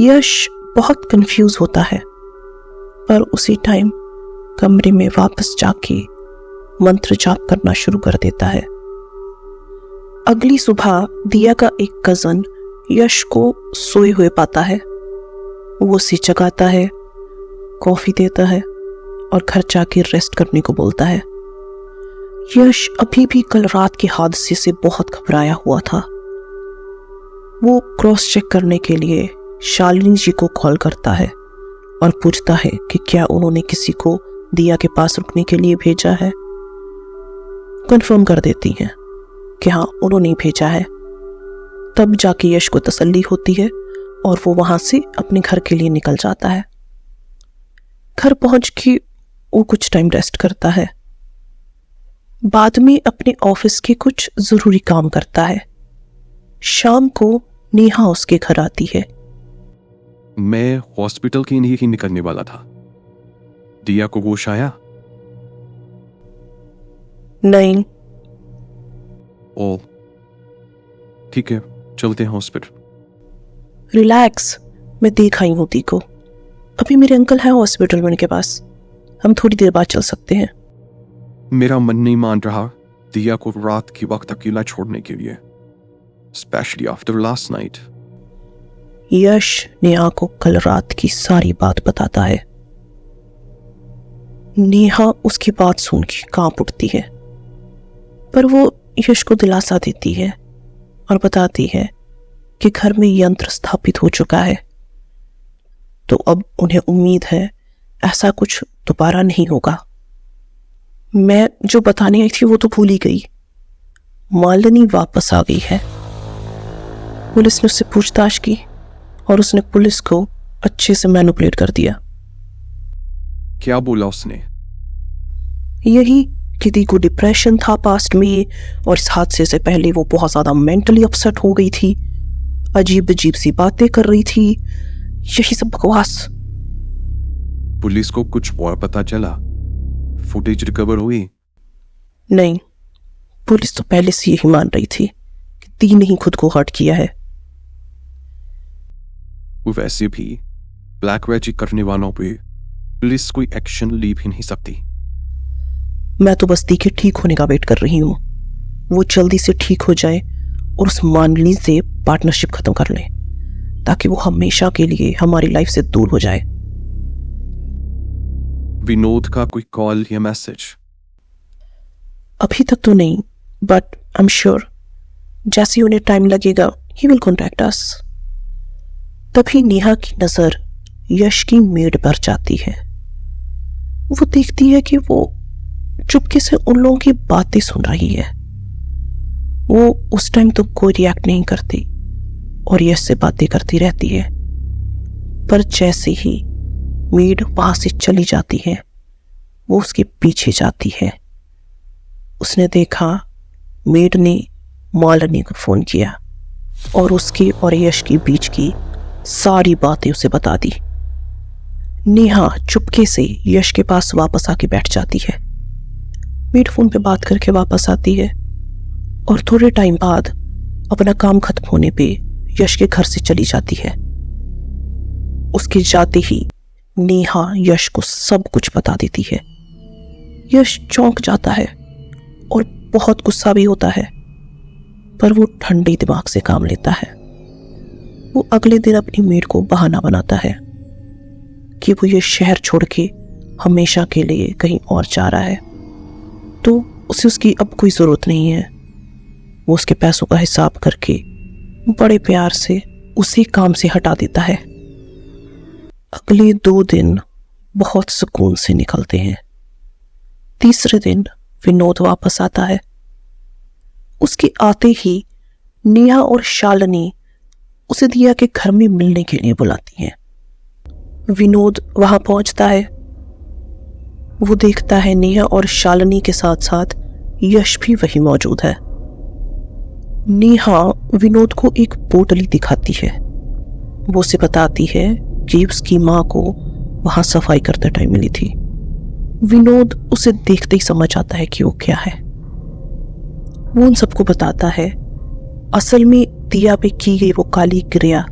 यश बहुत कंफ्यूज होता है, पर उसी टाइम कमरे में वापस जाके मंत्र जाप करना शुरू कर देता है। अगली सुबह दिया का एक कजन यश को सोए हुए पाता है। वो उसे जगाता है, कॉफी देता है और घर जाके रेस्ट करने को बोलता है। यश अभी भी कल रात के हादसे से बहुत घबराया हुआ था। वो क्रॉस चेक करने के लिए शालिनी जी को कॉल करता है और पूछता है कि क्या उन्होंने किसी को दिया के पास रुकने के लिए भेजा है। कंफर्म कर देती हैं कि हाँ, उन्होंने ही भेजा है। तब जाके यश को तसल्ली होती है और वो वहां से अपने घर के लिए निकल जाता है। घर पहुंच के वो कुछ टाइम रेस्ट करता है। बाद में अपने ऑफिस के कुछ जरूरी काम करता है। शाम को नेहा उसके घर आती है। मैं हॉस्पिटल के लिए ही निकलने वाला था। दिया को होश आया? नहीं। ओ, ठीक है, चलते हैं हॉस्पिटल। रिलैक्स, मैं देख आई हूं दी को। अभी मेरे अंकल है हॉस्पिटल में उनके पास, हम थोड़ी देर बाद चल सकते हैं। मेरा मन नहीं मान रहा दिया को रात के वक्त अकेला छोड़ने के लिए, स्पेशली आफ्टर लास्ट नाइट। यश नेहा को कल रात की सारी बात बताता है। नेहा उसकी बात सुन के कांप उठती है, पर वो यश को दिलासा देती है और बताती है कि घर में यंत्र स्थापित हो चुका है, तो अब उन्हें उम्मीद है ऐसा कुछ दोबारा नहीं होगा। मैं जो बताने आई थी वो तो भूल ही गई। मालिनी वापस आ गई है। पुलिस ने उससे पूछताछ की और उसने पुलिस को अच्छे से मैनिपुलेट कर दिया। क्या बोला उसने? यही कि दी को डिप्रेशन था पास्ट में, और इस हादसे से पहले वो बहुत ज्यादा मेंटली अपसेट हो गई थी, अजीब अजीब सी बातें कर रही थी, यही सब बकवास। पुलिस को कुछ और पता चला? फुटेज रिकवर हुई? नहीं, पुलिस तो पहले से यही मान रही थी कि दी ने ही खुद को हर्ट किया है। वैसे भी ब्लैक मैजिक करने वालों पे पुलिस कोई एक्शन ले भी नहीं सकती। मैं तो बस दी के ठीक होने का वेट कर रही हूँ। वो जल्दी से ठीक हो जाए और उस मानली से पार्टनरशिप खत्म कर ले, ताकि वो हमेशा के लिए हमारी लाइफ से दूर हो जाए। विनोद का कोई कॉल या मैसेज? अभी तक तो नहीं, बट आई एम श्योर जैसे ही उन्हें टाइम लगेगा ही विल कॉन्टैक्ट अस। तभी नेहा की नजर यश की मेड पर जाती है। वो देखती है कि वो चुपके से उन लोगों की बातें सुन रही है। वो उस टाइम तो कोई रिएक्ट नहीं करती और यश से बातें करती रहती है, पर जैसे ही मेड वहां से चली जाती है वो उसके पीछे जाती है। उसने देखा मेड ने मालिनी को फोन किया और उसके और यश के बीच की सारी बातें उसे बता दी। नेहा चुपके से यश के पास वापस आके बैठ जाती है। मेड फोन पे बात करके वापस आती है और थोड़े टाइम बाद अपना काम खत्म होने पे यश के घर से चली जाती है। उसके जाते ही नेहा यश को सब कुछ बता देती है। यश चौंक जाता है और बहुत गुस्सा भी होता है, पर वो ठंडे दिमाग से काम लेता है। वो अगले दिन अपनी मेड को बहाना बनाता है कि वो ये शहर छोड़ के हमेशा के लिए कहीं और जा रहा है, तो उसे उसकी अब कोई जरूरत नहीं है। वो उसके पैसों का हिसाब करके बड़े प्यार से उसी काम से हटा देता है। अगले 2 दिन बहुत सुकून से निकलते हैं। तीसरे दिन विनोद वापस आता है। उसके आते ही नेहा और शालिनी उसे दिया के घर में मिलने के लिए बुलाती हैं। विनोद वहां पहुंचता है। वो देखता है नेहा और शालिनी के साथ साथ यश भी वहीं मौजूद है। नेहा विनोद को एक पोटली दिखाती है। वो उसे बताती है कि उसकी माँ को वहां सफाई करते टाइम मिली थी। विनोद उसे देखते ही समझ आता है कि वो क्या है। वो उन सबको बताता है असल में दिया पे की गई वो काली क्रिया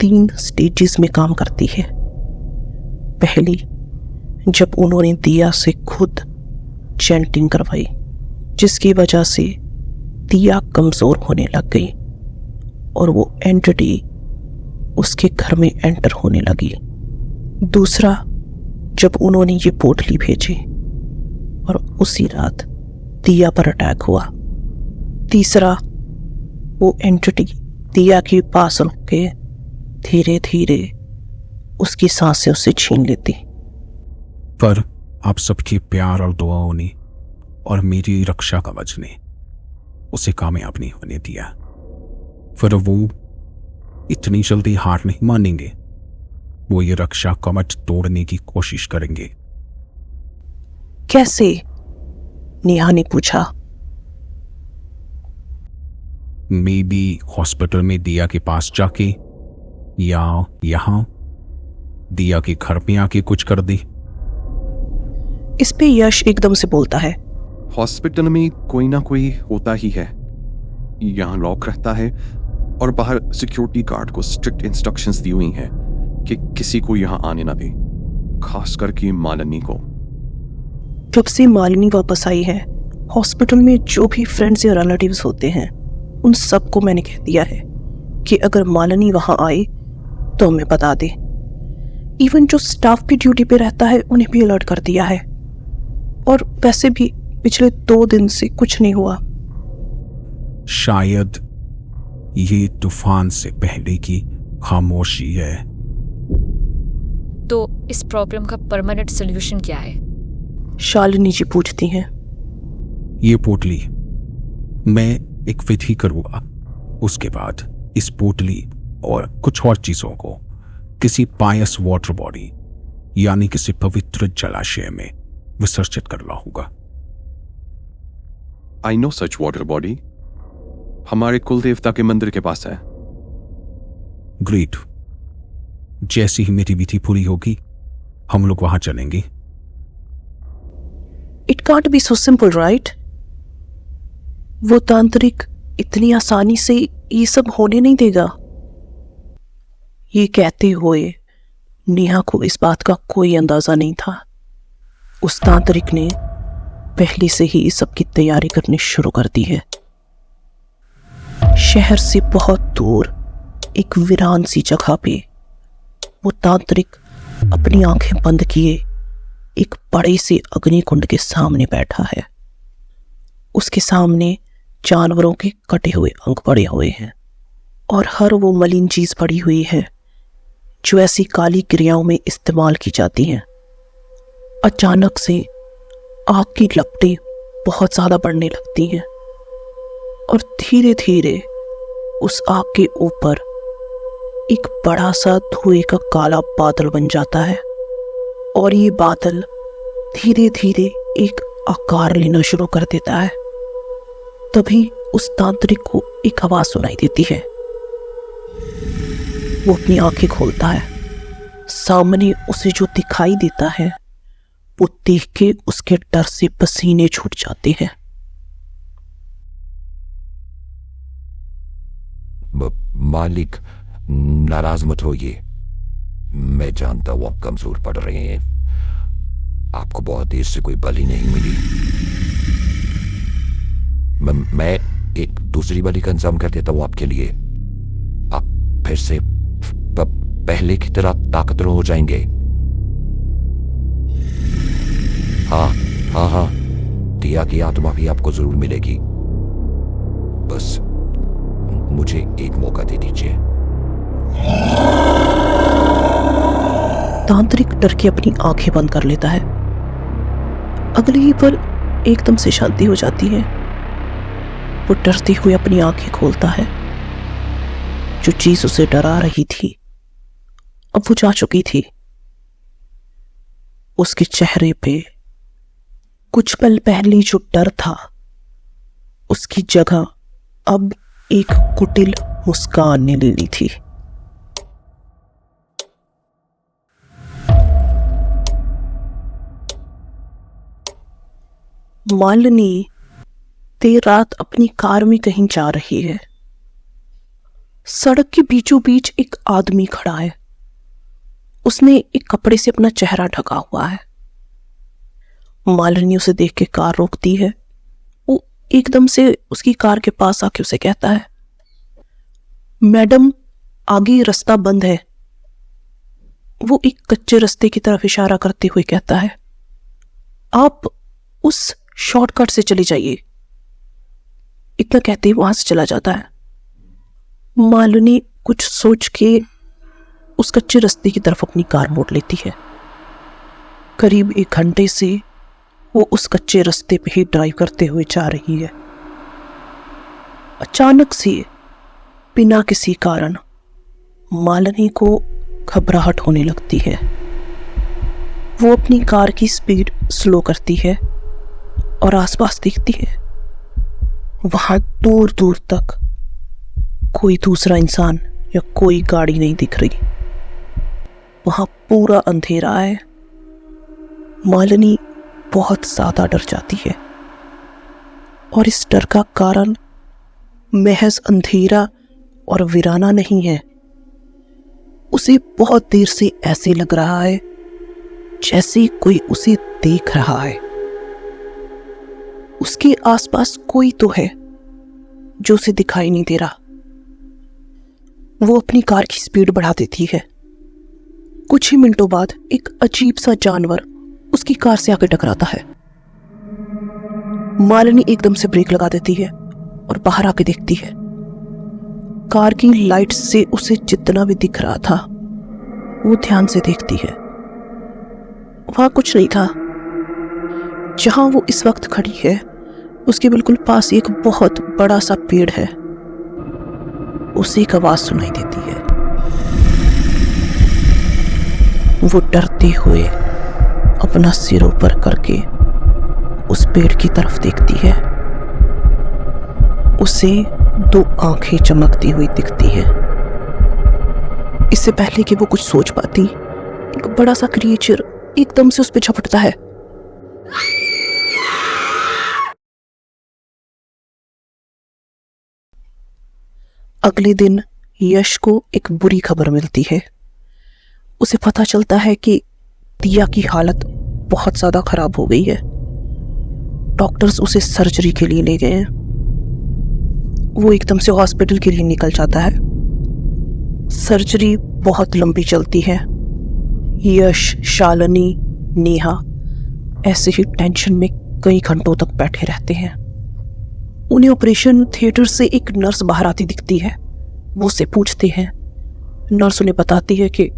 3 स्टेजेस में काम करती है। पहली, जब उन्होंने दिया से खुद चैंटिंग करवाई, जिसकी वजह से दिया कमजोर होने लग गई और वो एंटिटी उसके घर में एंटर होने लगी। दूसरा, जब उन्होंने ये पोटली भेजी और उसी रात दिया पर अटैक हुआ। तीसरा, वो एंटिटी दिया के पास रुक के धीरे धीरे उसकी सांसें उससे छीन लेती। पर आप सबके प्यार और दुआओं ने और मेरी रक्षा कवच ने उसे कामयाब नहीं होने दिया। फिर वो इतनी जल्दी हार नहीं मानेंगे। वो ये रक्षा कवच तोड़ने की कोशिश करेंगे। कैसे? नेहा ने पूछा। मे बी हॉस्पिटल में दिया के पास जाके या यहां दिया के घर में आके कुछ कर दे। इस पे यश एकदम से बोलता है, हॉस्पिटल में कोई ना कोई होता ही है। यहाँ लॉक रहता है और बाहर सिक्योरिटी गार्ड को स्ट्रिक्ट इंस्ट्रक्शंस दी हुई हैं कि किसी को यहाँ आने ना दे, खास करके मालिनी को। जब से मालिनी वापस आई है, हॉस्पिटल में जो भी फ्रेंड्स या रिलेटिव्स होते हैं उन सबको मैंने कह दिया है कि अगर मालिनी वहां आए तो हमें बता दे। इवन जो स्टाफ भी ड्यूटी पे रहता है उन्हें भी अलर्ट कर दिया है। और वैसे भी पिछले 2 दिन से कुछ नहीं हुआ। शायद ये तूफान से पहले की खामोशी है। तो इस प्रॉब्लम का परमानेंट सॉल्यूशन क्या है? शालिनी जी पूछती हैं। ये पोटली मैं एक विधि करूंगा। उसके बाद इस पोटली और कुछ और चीजों को किसी पायस वाटर बॉडी यानी किसी पवित्र जलाशय में विसर्जित करना होगा। I know such water body, हमारे कुल देवता के मंदिर के पास है। ग्रेट। जैसी ही मेरी विधि पूरी होगी हम लोग वहां चलेंगे। It can't be so simple, right? वो तांत्रिक इतनी आसानी से ये सब होने नहीं देगा। ये कहते हुए नेहा को इस बात का कोई अंदाजा नहीं था। उस तांत्रिक ने पहले से ही इस सब की तैयारी करनी शुरू कर दी है। शहर से बहुत दूर एक वीरान सी जगह पे वो तांत्रिक अपनी आंखें बंद किए एक बड़े से अग्निकुंड के सामने बैठा है। उसके सामने जानवरों के कटे हुए अंग पड़े हुए हैं और हर वो मलिन चीज पड़ी हुई है जो ऐसी काली क्रियाओं में इस्तेमाल की जाती हैं। अचानक से आग की लपटें बहुत ज्यादा बढ़ने लगती हैं और धीरे धीरे उस आग के ऊपर एक बड़ा सा धुएं का काला बादल बन जाता है और ये बादल धीरे धीरे एक आकार लेना शुरू कर देता है। तभी उस तांत्रिक को एक आवाज सुनाई देती है। वो अपनी आंखें खोलता है। सामने उसे जो दिखाई देता है वो देख के उसके डर से पसीने छूट जाते हैं। मालिक, नाराज मत होइए। मैं जानता हूं आप कमजोर पड़ रहे हैं। आपको बहुत देर से कोई बलि नहीं मिली। मैं एक दूसरी बलि का इंतजाम कर देता हूं आपके लिए। आप फिर से पहले की तरह ताकतवर हो जाएंगे। हाँ, दिया की आत्मा भी आपको जरूर मिलेगी। बस मुझे एक मौका दे दीजिए। तांत्रिक डर के अपनी आंखें बंद कर लेता है। अगले ही पल एकदम से शांति हो जाती है। वो डरते हुए अपनी आंखें खोलता है। जो चीज उसे डरा रही थी अब वो जा चुकी थी। उसके चेहरे पे कुछ पल पहले जो डर था उसकी जगह अब एक कुटिल मुस्कान ने ले ली थी। मालिनी देर रात अपनी कार में कहीं जा रही है। सड़क के बीचों बीच एक आदमी खड़ा है। उसने एक कपड़े से अपना चेहरा ढका हुआ है। मालिनी उसे देख के कार रोकती है। वो एकदम से उसकी कार के पास आके उसे कहता है, मैडम आगे रास्ता बंद है। वो एक कच्चे रास्ते की तरफ इशारा करते हुए कहता है, आप उस शॉर्टकट से चली जाइए। इतना कहते ही वहां से चला जाता है। मालिनी कुछ सोच के उस कच्चे रास्ते की तरफ अपनी कार मोड़ लेती है। करीब 1 घंटे से वो उस कच्चे रास्ते पे ही ड्राइव करते हुए जा रही है। अचानक से बिना किसी कारण मालिनी को घबराहट होने लगती है। वो अपनी कार की स्पीड स्लो करती है और आसपास देखती है। वहां दूर दूर तक कोई दूसरा इंसान या कोई गाड़ी नहीं दिख रही। वहां पूरा अंधेरा है। मालिनी बहुत ज्यादा डर जाती है और इस डर का कारण महज अंधेरा और वीराना नहीं है। उसे बहुत देर से ऐसे लग रहा है जैसे कोई उसे देख रहा है। उसके आसपास कोई तो है जो उसे दिखाई नहीं दे रहा। वो अपनी कार की स्पीड बढ़ा देती है। कुछ ही मिनटों बाद एक अजीब सा जानवर उसकी कार से आकर टकराता है। मालिनी एकदम से ब्रेक लगा देती है और बाहर आके देखती है। कार की लाइट से उसे जितना भी दिख रहा था वो ध्यान से देखती है। वहां कुछ नहीं था। जहां वो इस वक्त खड़ी है उसके बिल्कुल पास एक बहुत बड़ा सा पेड़ है। उसे एक आवाज सुनाई देती है। वो डरते हुए अपना सिर ऊपर करके उस पेड़ की तरफ देखती है। उसे 2 आंखें चमकती हुई दिखती है। इससे पहले कि वो कुछ सोच पाती, एक बड़ा सा क्रिएचर एकदम से उस पे झपटता है। अगले दिन यश को एक बुरी खबर मिलती है। उसे पता चलता है कि दिया की हालत बहुत ज्यादा खराब हो गई है। डॉक्टर्स उसे सर्जरी के लिए ले गए हैं। वो एकदम से हॉस्पिटल के लिए निकल जाता है। सर्जरी बहुत लंबी चलती है। यश, शालिनी, नेहा ऐसे ही टेंशन में कई घंटों तक बैठे रहते हैं। उन्हें ऑपरेशन थिएटर से एक नर्स बाहर आती दिखती है। वो उससे पूछते हैं। नर्स उन्हें बताती है कि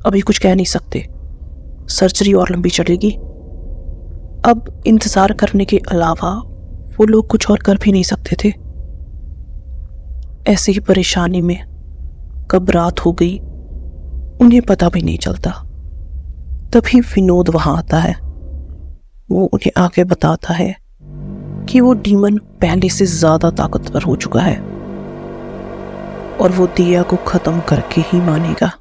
अभी कुछ कह नहीं सकते, सर्जरी और लंबी चलेगी। अब इंतजार करने के अलावा वो लोग कुछ और कर भी नहीं सकते थे। ऐसे ही परेशानी में कब रात हो गई उन्हें पता भी नहीं चलता। तभी विनोद वहां आता है। वो उन्हें आगे बताता है कि वो डीमन पहले से ज्यादा ताकतवर हो चुका है और वो दिया को खत्म करके ही मानेगा।